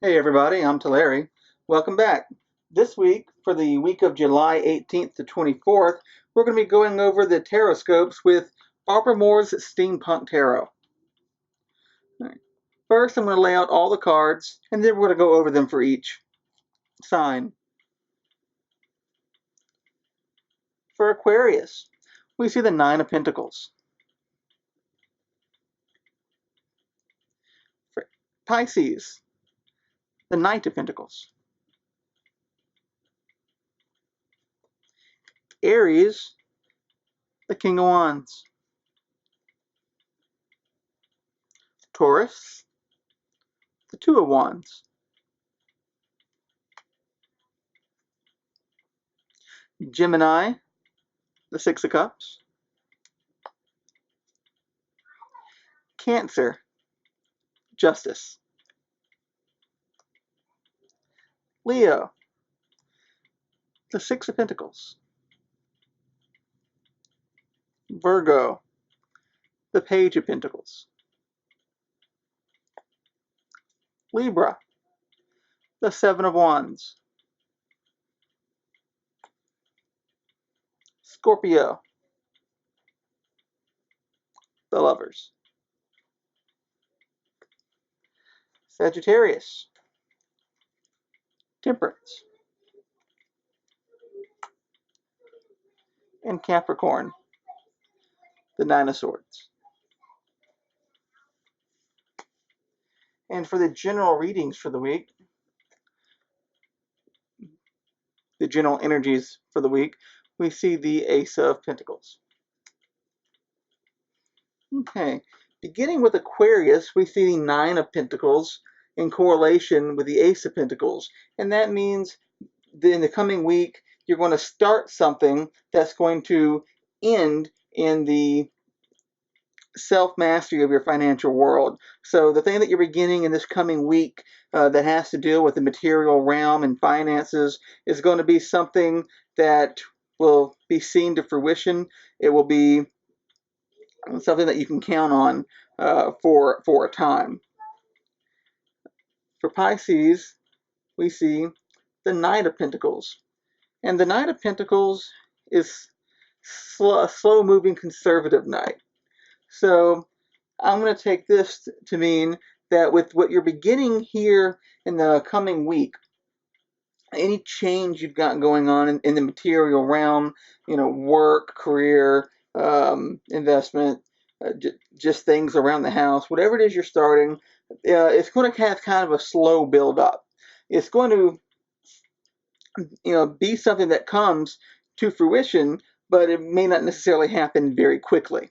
Hey everybody, I'm Toleri. Welcome back. This week, for the week of July 18th to 24th, we're going to be going over the Tarotscopes with Barbara Moore's Steampunk Tarot. Right. First, I'm going to lay out all the cards, and then we're going to go over them for each sign. For Aquarius, we see the Nine of Pentacles. For Pisces, the Knight of Pentacles. Aries, the King of Wands. Taurus, the Two of Wands. Gemini, the Six of Cups. Cancer, Justice. Leo, the Six of Pentacles. Virgo, the Page of Pentacles. Libra, the Seven of Wands. Scorpio, the Lovers. Sagittarius, Temperance. And Capricorn, the Nine of Swords. And for the general readings for the week, the general energies for the week, we see the Ace of Pentacles. Okay, beginning with Aquarius, we see the Nine of Pentacles in correlation with the Ace of Pentacles. And that means that in the coming week, you're going to start something that's going to end in the self-mastery of your financial world. So the thing that you're beginning in this coming week that has to deal with the material realm and finances is going to be something that will be seen to fruition. It will be something that you can count on for a time. For Pisces, we see the Knight of Pentacles. And the Knight of Pentacles is a slow-moving conservative knight. So I'm going to take this to mean that with what you're beginning here in the coming week, any change you've got going on in the material realm, work, career, investment, just things around the house, whatever it is you're starting, it's going to have kind of a slow build up. It's going to be something that comes to fruition, but it may not necessarily happen very quickly.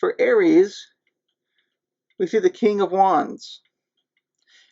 For Aries, we see the King of Wands.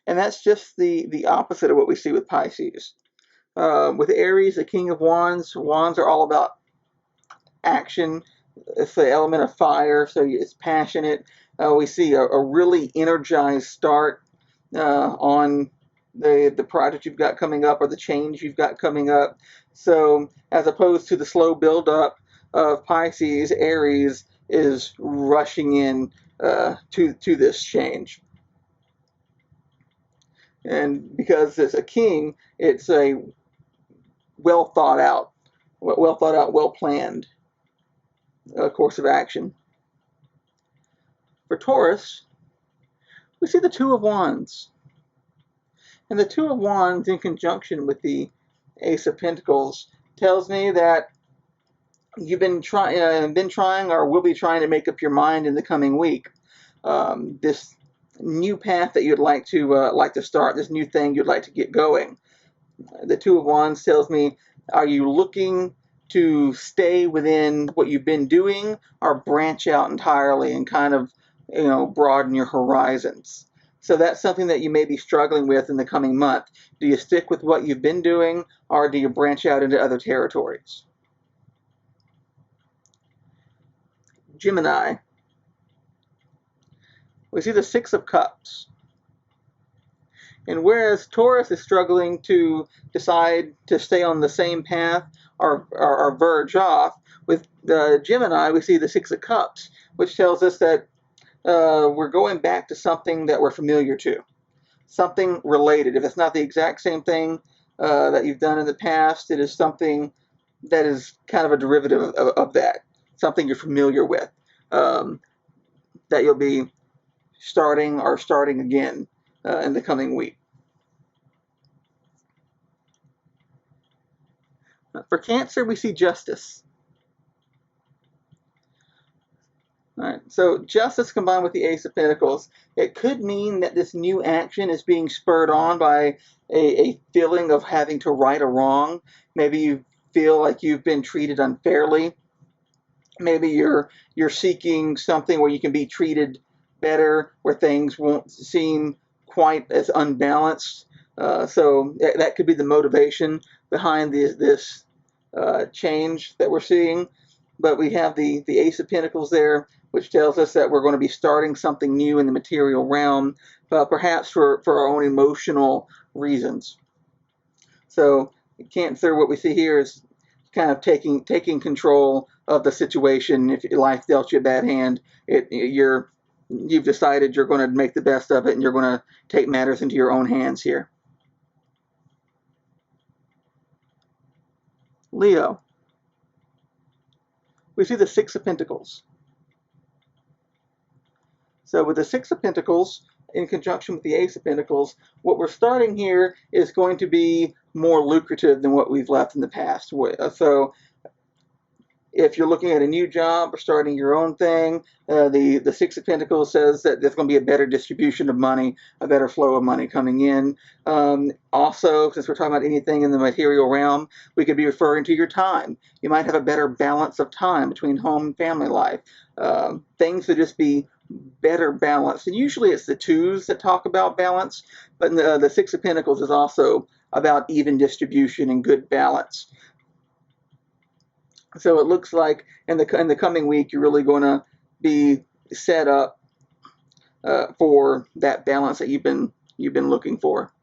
And that's just the opposite of what we see with Pisces. With Aries, the King of Wands, wands are all about action. It's the element of fire, so it's passionate. We see a really energized start on the project you've got coming up or the change you've got coming up. So as opposed to the slow build-up of Pisces, Aries is rushing in to this change. And because it's a king, it's a well thought out, well planned course of action. For Taurus, we see the Two of Wands. And the Two of Wands in conjunction with the Ace of Pentacles tells me that you've been trying or will be trying to make up your mind in the coming week. This new path that you'd like to start, this new thing you'd like to get going. The Two of Wands tells me, are you looking to stay within what you've been doing or branch out entirely and kind of, broaden your horizons? So that's something that you may be struggling with in the coming month. Do you stick with what you've been doing or do you branch out into other territories? Gemini, we see the Six of Cups. And whereas Taurus is struggling to decide to stay on the same path or verge off, with the Gemini we see the Six of Cups, which tells us that we're going back to something that we're familiar to, something related. If it's not the exact same thing that you've done in the past, it is something that is kind of a derivative of that, something you're familiar with, that you'll be starting again in the coming week. For Cancer, we see Justice. All right, so Justice combined with the Ace of Pentacles, it could mean that this new action is being spurred on by a feeling of having to right a wrong. Maybe you feel like you've been treated unfairly. Maybe you're seeking something where you can be treated better, where things won't seem quite as unbalanced. So that could be the motivation behind this change that we're seeing. But we have the Ace of Pentacles there, which tells us that we're going to be starting something new in the material realm, perhaps for our own emotional reasons. So Cancer, what we see here is kind of taking control of the situation. If life dealt you a bad hand, you've decided you're going to make the best of it, and you're going to take matters into your own hands here. Leo, we see the Six of Pentacles. So with the Six of Pentacles in conjunction with the Ace of Pentacles, what we're starting here is going to be more lucrative than what we've left in the past. So if you're looking at a new job or starting your own thing, the Six of Pentacles says that there's going to be a better distribution of money, a better flow of money coming in. Also, since we're talking about anything in the material realm, we could be referring to your time. You might have a better balance of time between home and family life. Things would just be better balanced. And usually it's the twos that talk about balance, but the Six of Pentacles is also about even distribution and good balance. So it looks like in the coming week, you're really going to be set up for that balance that you've been looking for.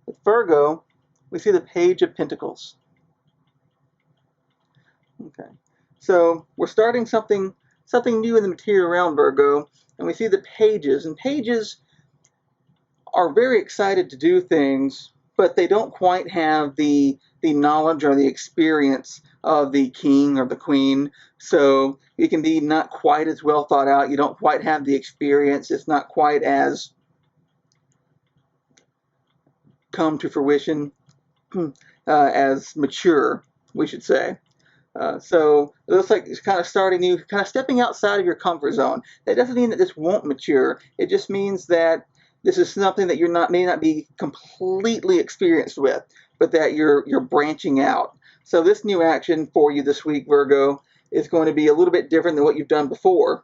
With Virgo, we see the Page of Pentacles. Okay, so we're starting something new in the material realm, Virgo, and we see the Pages, and Pages are very excited to do things, but they don't quite have the knowledge or the experience of the king or the queen. So it can be not quite as well thought out. You don't quite have the experience. It's not quite as come to fruition, as mature, we should say. So it looks like it's kind of starting new, kind of stepping outside of your comfort zone. That doesn't mean that this won't mature. It just means that this is something that may not be completely experienced with, but that you're branching out. So this new action for you this week, Virgo, is going to be a little bit different than what you've done before.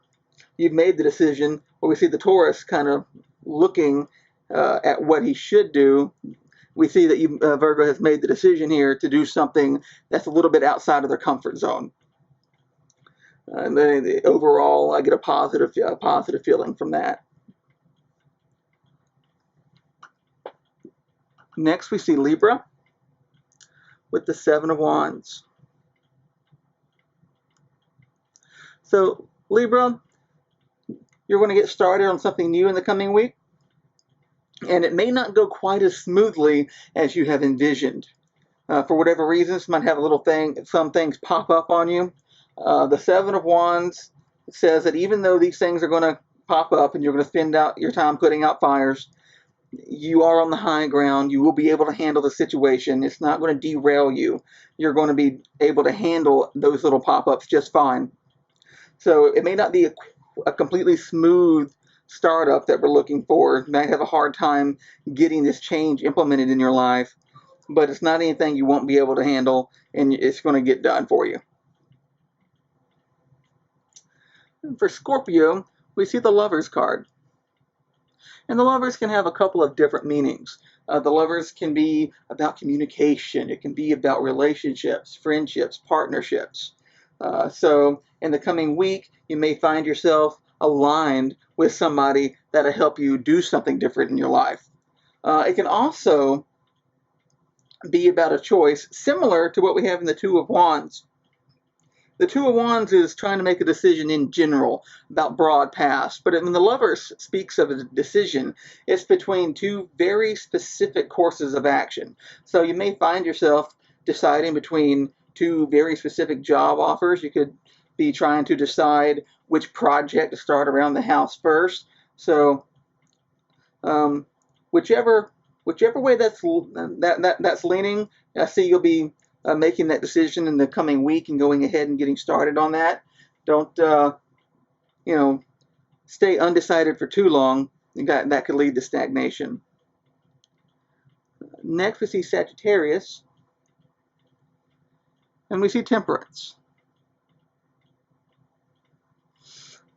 You've made the decision. Well, we see the Taurus kind of looking at what he should do. We see that Virgo has made the decision here to do something that's a little bit outside of their comfort zone. And then overall, I get a positive feeling from that. Next, we see Libra with the Seven of Wands. So Libra, you're going to get started on something new in the coming week, and it may not go quite as smoothly as you have envisioned. For whatever reasons, you might have some things pop up on you. The Seven of Wands says that even though these things are going to pop up and you're going to spend out your time putting out fires, you are on the high ground. You will be able to handle the situation. It's not going to derail you. You're going to be able to handle those little pop-ups just fine. So it may not be a completely smooth startup that we're looking for. You might have a hard time getting this change implemented in your life, but it's not anything you won't be able to handle, and it's going to get done for you. For Scorpio, we see the Lovers card. And the Lovers can have a couple of different meanings. The Lovers can be about communication. It can be about relationships, friendships, partnerships. So in the coming week, you may find yourself aligned with somebody that'll help you do something different in your life. It can also be about a choice similar to what we have in the Two of Wands. The Two of Wands is trying to make a decision in general about broad paths, but when the Lover speaks of a decision, it's between two very specific courses of action. So you may find yourself deciding between two very specific job offers. You could be trying to decide which project to start around the house first. So whichever way that's leaning, I see you'll be making that decision in the coming week and going ahead and getting started on that. Don't stay undecided for too long. That could lead to stagnation. Next, we see Sagittarius, and we see Temperance.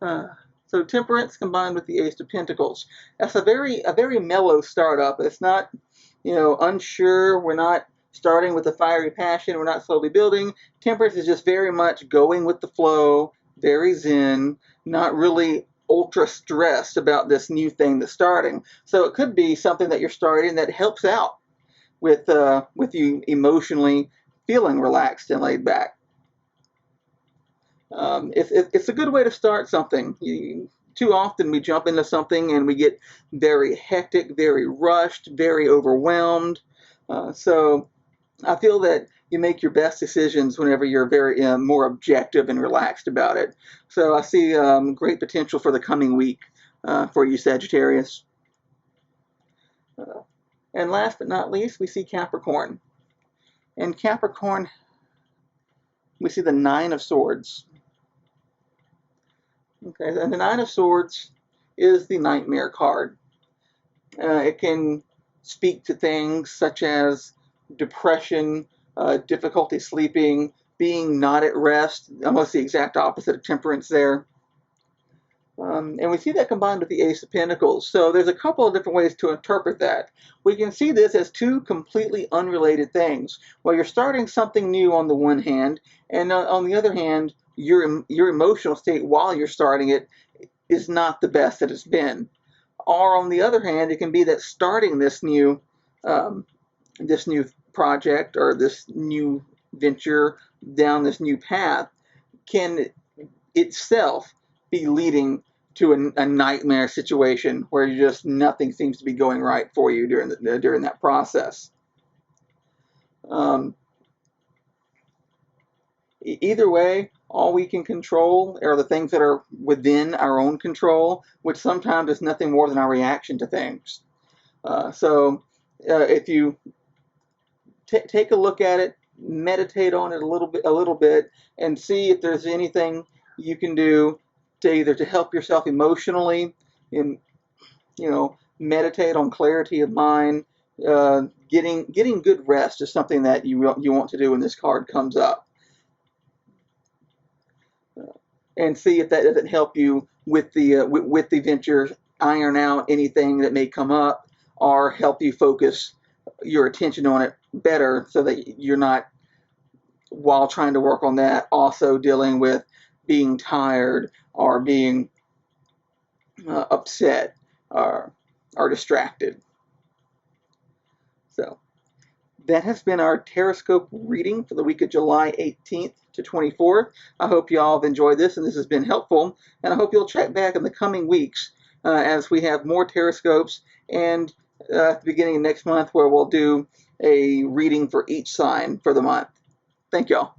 So Temperance combined with the Ace of Pentacles. That's a very mellow startup. It's not, unsure. We're not starting with a fiery passion. We're not slowly building. Temperance is just very much going with the flow, very zen, not really ultra stressed about this new thing that's starting. So it could be something that you're starting that helps out with you emotionally feeling relaxed and laid back. It's a good way to start something. Too often we jump into something and we get very hectic, very rushed, very overwhelmed. So I feel that you make your best decisions whenever you're very more objective and relaxed about it. So I see great potential for the coming week for you, Sagittarius. And last but not least, we see Capricorn. And Capricorn, we see the Nine of Swords. Okay, and the Nine of Swords is the nightmare card. It can speak to things such as depression, difficulty sleeping, being not at rest, almost the exact opposite of Temperance there. And we see that combined with the Ace of Pentacles. So there's a couple of different ways to interpret that. We can see this as two completely unrelated things. Well, you're starting something new on the one hand, and on the other hand, your emotional state while you're starting it is not the best that it's been. Or on the other hand, it can be that starting this new project or this new venture down this new path can itself be leading to a nightmare situation where nothing seems to be going right for you during that process. Either way, all we can control are the things that are within our own control, which sometimes is nothing more than our reaction to things. If you take a look at it, meditate on it a little bit, and see if there's anything you can do to either to help yourself emotionally, and meditate on clarity of mind. Getting good rest is something that you want to do when this card comes up. And see if that doesn't help you with the venture, iron out anything that may come up, or help you focus your attention on it better, so that you're not, while trying to work on that, also dealing with being tired or being upset or distracted. So that has been our Tarotscope reading for the week of July 18th to 24th. I hope you all have enjoyed this and this has been helpful. And I hope you'll check back in the coming weeks as we have more Tarotscopes, and at the beginning of next month where we'll do a reading for each sign for the month. Thank y'all.